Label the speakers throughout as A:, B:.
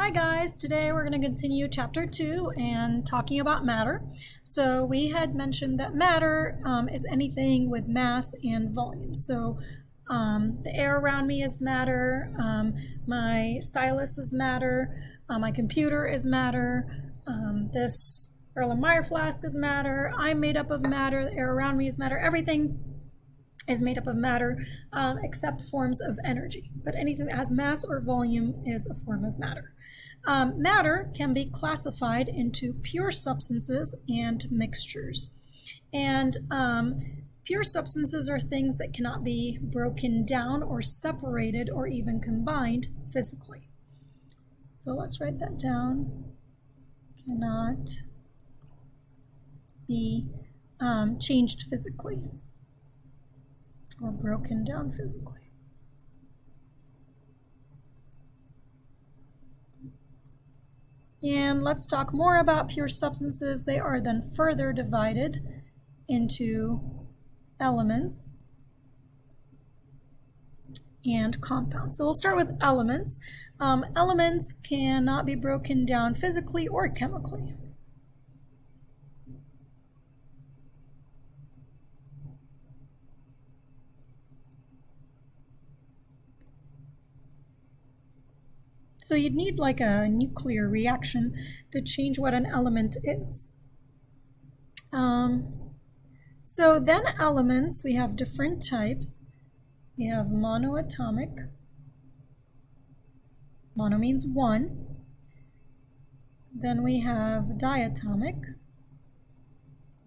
A: Hi guys, today we're going to continue chapter 2 and talking about matter. So we had mentioned that matter is anything with mass and volume. So the air around me is matter, my stylus is matter, my computer is matter, this Erlenmeyer flask is matter, I'm made up of matter, the air around me is matter, everything is made up of matter except forms of energy. But anything that has mass or volume is a form of matter. Matter can be classified into pure substances and mixtures. And pure substances are things that cannot be broken down or separated or even combined physically. So let's write that down. Cannot be changed physically or broken down physically. And let's talk more about pure substances. They are then further divided into elements and compounds. So we'll start with elements. Elements cannot be broken down physically or chemically. So you'd need like a nuclear reaction to change what an element is. So then elements, we have different types. We have monoatomic. Mono means one. Then we have diatomic.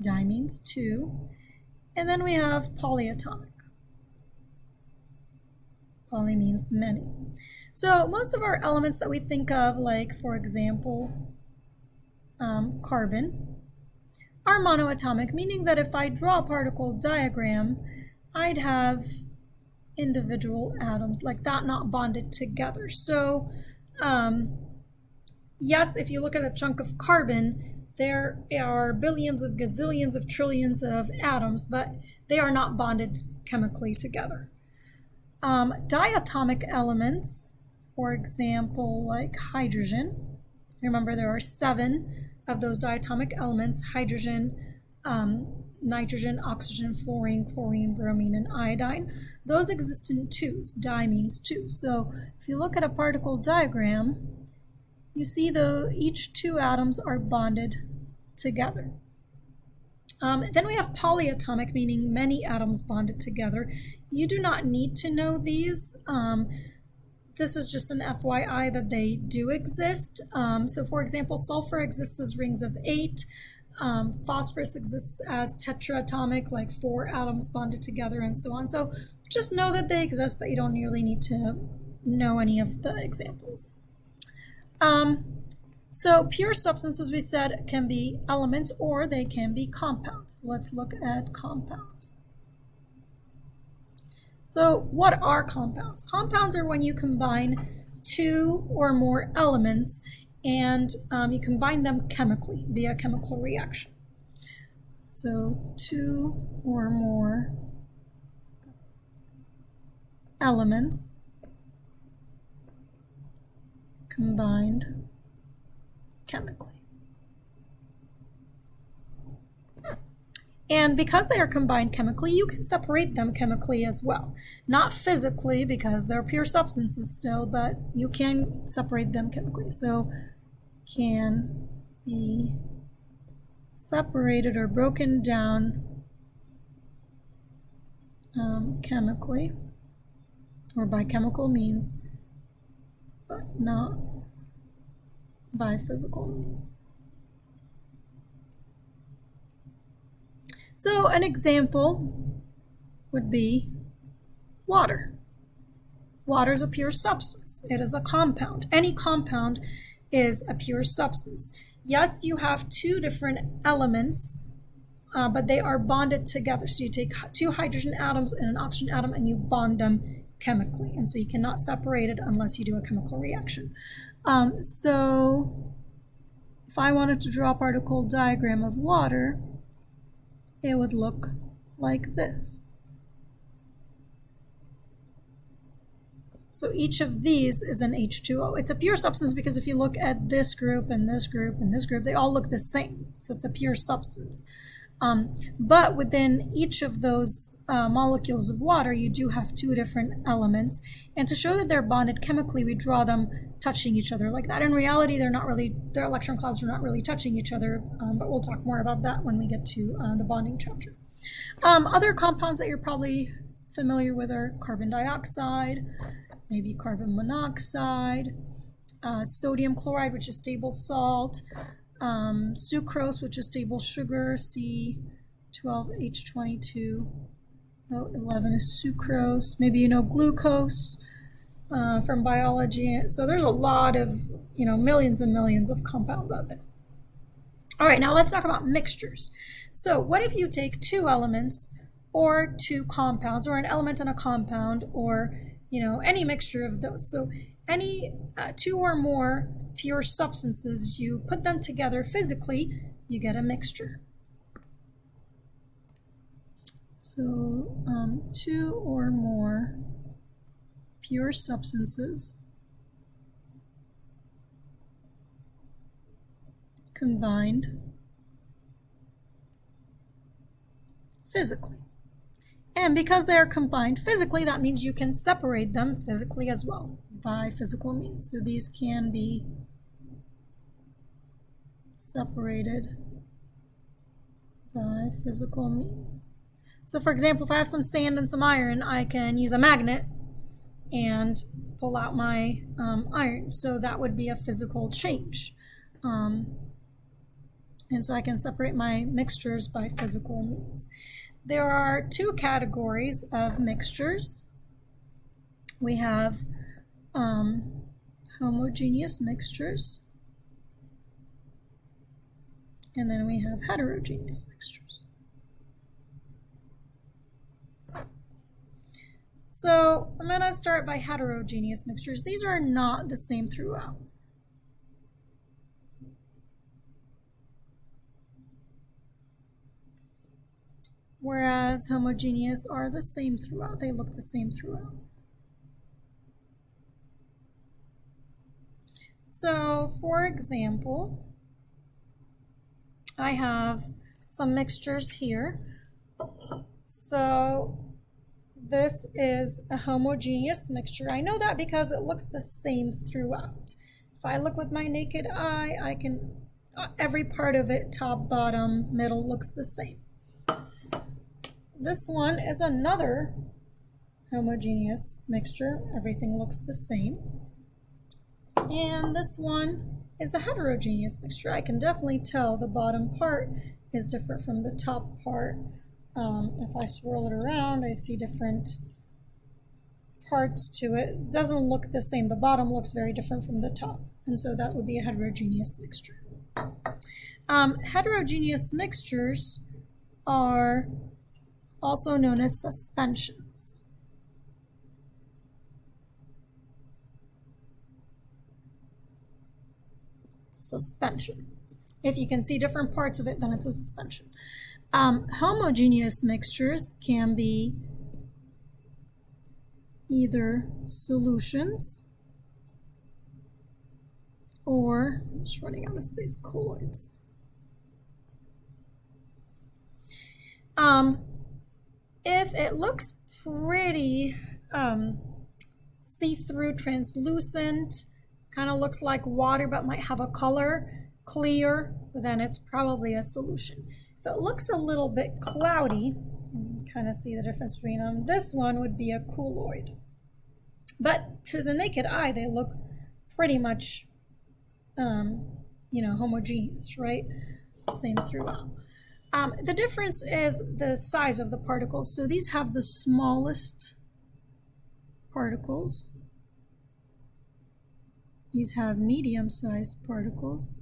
A: Di means two. And then we have polyatomic. Poly means many. So most of our elements that we think of, like for example, carbon, are monoatomic, meaning that if I draw a particle diagram, I'd have individual atoms like that, not bonded together. So yes, if you look at a chunk of carbon, there are billions of gazillions of trillions of atoms, but they are not bonded chemically together. Diatomic elements, for example, like hydrogen. Remember, there are 7 of those diatomic elements: hydrogen, nitrogen, oxygen, fluorine, chlorine, bromine, and iodine. Those exist in twos. Di means two. So if you look at a particle diagram, you see each 2 atoms are bonded together. Then we have polyatomic, meaning many atoms bonded together. You do not need to know these. This is just an FYI that they do exist. So for example, sulfur exists as rings of 8. Phosphorus exists as tetraatomic, like 4 atoms bonded together, and so on. So just know that they exist, but you don't really need to know any of the examples. So pure substances, we said, can be elements or they can be compounds. Let's look at compounds. So what are compounds? Compounds are when you combine 2 or more elements and you combine them chemically via chemical reaction. So 2 or more elements combined chemically. And because they are combined chemically, you can separate them chemically as well. Not physically, because they're pure substances still, but you can separate them chemically. So can be separated or broken down chemically, or by chemical means, but not by physical means. So an example would be water. Water is a pure substance. It is a compound. Any compound is a pure substance. Yes, you have 2 different elements, but they are bonded together. So you take 2 hydrogen atoms and an oxygen atom and you bond them chemically. And so you cannot separate it unless you do a chemical reaction. So if I wanted to draw a particle diagram of water, it would look like this. So each of these is an H2O. It's a pure substance because if you look at this group and this group and this group, they all look the same. So it's a pure substance. But within each of those molecules of water, you do have two different elements. And to show that they're bonded chemically, we draw them touching each other like that. In reality, their electron clouds are not really touching each other, but we'll talk more about that when we get to the bonding chapter. Other compounds that you're probably familiar with are carbon dioxide, maybe carbon monoxide, sodium chloride, which is stable salt, sucrose, which is stable sugar, C12H22, 11 is sucrose. Maybe you know glucose from biology. So there's a lot of, millions and millions of compounds out there. All right, now let's talk about mixtures. So what if you take two elements or two compounds, or an element and a compound, or any mixture of those? So any two or more pure substances, you put them together physically, you get a mixture. So two or more pure substances combined physically. And because they are combined physically, that means you can separate them physically as well by physical means. So these can be separated by physical means. So for example, if I have some sand and some iron, I can use a magnet and pull out my iron. So that would be a physical change. And so I can separate my mixtures by physical means. There are two categories of mixtures. We have homogeneous mixtures, and then we have heterogeneous mixtures. So I'm going to start by heterogeneous mixtures. These are not the same throughout. Whereas homogeneous are the same throughout. They look the same throughout. So, for example, I have some mixtures here. So, this is a homogeneous mixture. I know that because it looks the same throughout. If I look with my naked eye, I can, every part of it, top, bottom, middle, looks the same. This one is another homogeneous mixture. Everything looks the same. And this one is a heterogeneous mixture. I can definitely tell the bottom part is different from the top part. If I swirl it around, I see different parts to it. It doesn't look the same. The bottom looks very different from the top. And so that would be a heterogeneous mixture. Heterogeneous mixtures are also known as suspensions. It's a suspension. If you can see different parts of it, then it's a suspension. Homogeneous mixtures can be either solutions or, I'm just running out of space, colloids. If it looks pretty see-through, translucent, kind of looks like water but might have a color, clear, then it's probably a solution. If it looks a little bit cloudy, you can kind of see the difference between them, this one would be a colloid. But to the naked eye, they look pretty much, homogeneous, right? Same throughout. The difference is the size of the particles. So these have the smallest particles. These have medium-sized particles.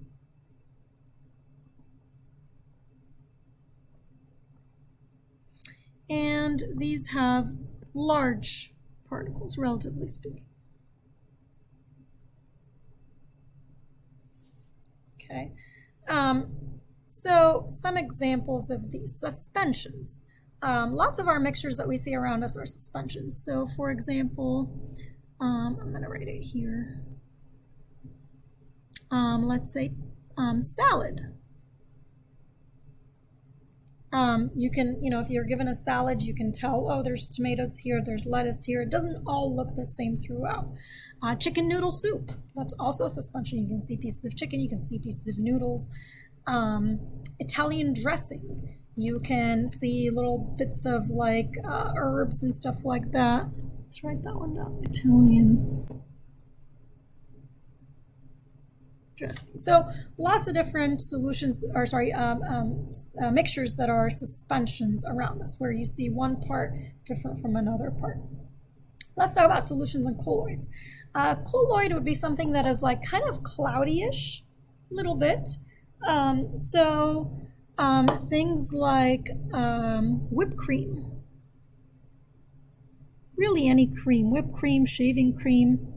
A: And these have large particles, relatively speaking. Okay. So some examples of these suspensions. Lots of our mixtures that we see around us are suspensions. So for example, I'm going to write it here. Let's say salad. You can, if you're given a salad, you can tell, oh, there's tomatoes here, there's lettuce here. It doesn't all look the same throughout. Chicken noodle soup, that's also a suspension. You can see pieces of chicken, you can see pieces of noodles. Italian dressing, you can see little bits of like herbs and stuff like that. Let's write that one down, Italian dressing. So lots of different solutions, or sorry, mixtures that are suspensions around us, where you see one part different from another part. Let's talk about solutions and colloids. Colloid would be something that is like kind of cloudy-ish, a little bit. Things like whipped cream. Really any cream, whipped cream, shaving cream.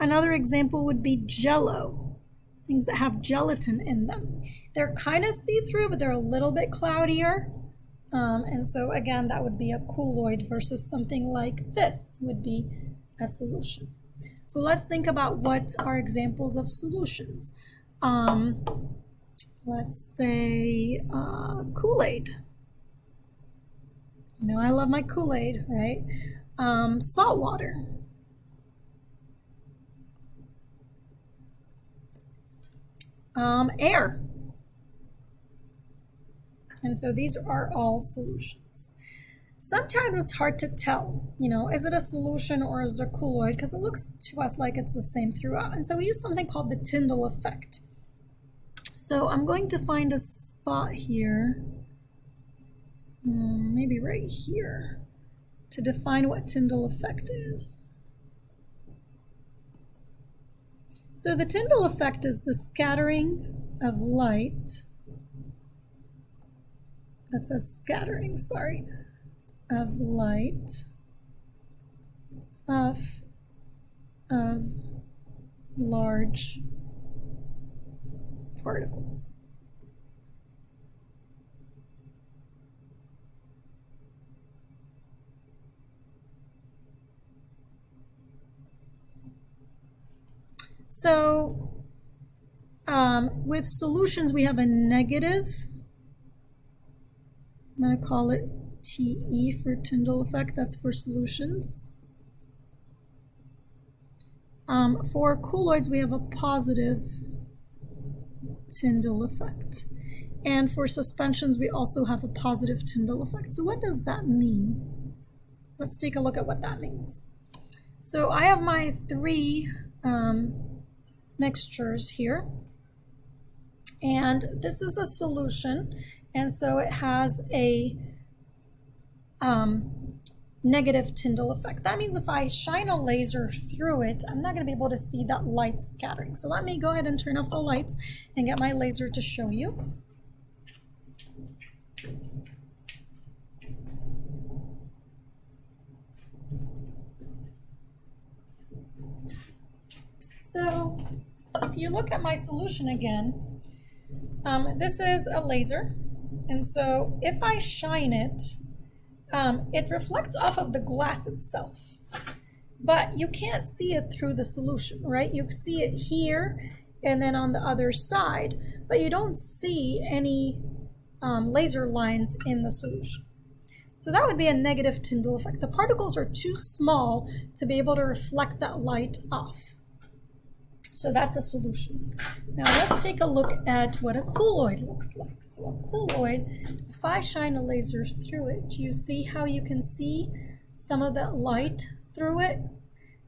A: Another example would be Jell-O, things that have gelatin in them. They're kind of see-through, but they're a little bit cloudier. And so again, that would be a colloid versus something like this would be a solution. So let's think about what are examples of solutions. Let's say Kool-Aid. I love my Kool-Aid, right? Salt water. Air. And so these are all solutions. Sometimes it's hard to tell, is it a solution or is it a colloid? Because it looks to us like it's the same throughout. And so we use something called the Tyndall effect. So I'm going to find a spot here, maybe right here, to define what Tyndall effect is. So the Tyndall effect is the scattering of light. That's a scattering, sorry, of light of large particles. So with solutions, we have a negative. I'm going to call it TE for Tyndall effect. That's for solutions. For colloids, we have a positive Tyndall effect. And for suspensions, we also have a positive Tyndall effect. So what does that mean? Let's take a look at what that means. So I have my three mixtures here. And this is a solution. And so it has a negative Tyndall effect. That means if I shine a laser through it, I'm not going to be able to see that light scattering. So let me go ahead and turn off the lights and get my laser to show you. So if you look at my solution again, this is a laser. And so if I shine it, it reflects off of the glass itself, but you can't see it through the solution, right? You see it here and then on the other side, but you don't see any laser lines in the solution. So that would be a negative Tyndall effect. The particles are too small to be able to reflect that light off. So that's a solution. Now let's take a look at what a colloid looks like. So a colloid, if I shine a laser through it, do you see how you can see some of that light through it?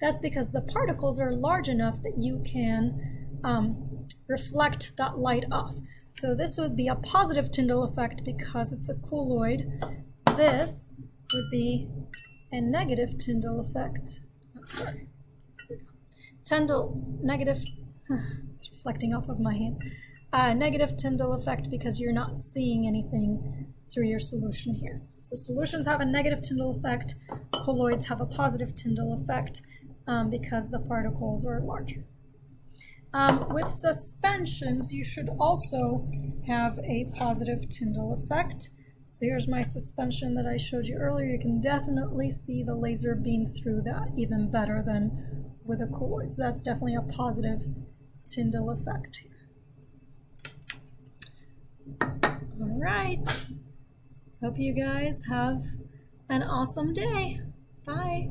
A: That's because the particles are large enough that you can reflect that light off. So this would be a positive Tyndall effect because it's a colloid. This would be a negative Tyndall effect. Oh, sorry. Negative, it's reflecting off of my hand. Negative Tyndall effect because you're not seeing anything through your solution here. So solutions have a negative Tyndall effect, colloids have a positive Tyndall effect because the particles are larger. With suspensions, you should also have a positive Tyndall effect So here's my suspension that I showed you earlier. You can definitely see the laser beam through that even better than with a colloid. So that's definitely a positive Tyndall effect here. All right. Hope you guys have an awesome day. Bye.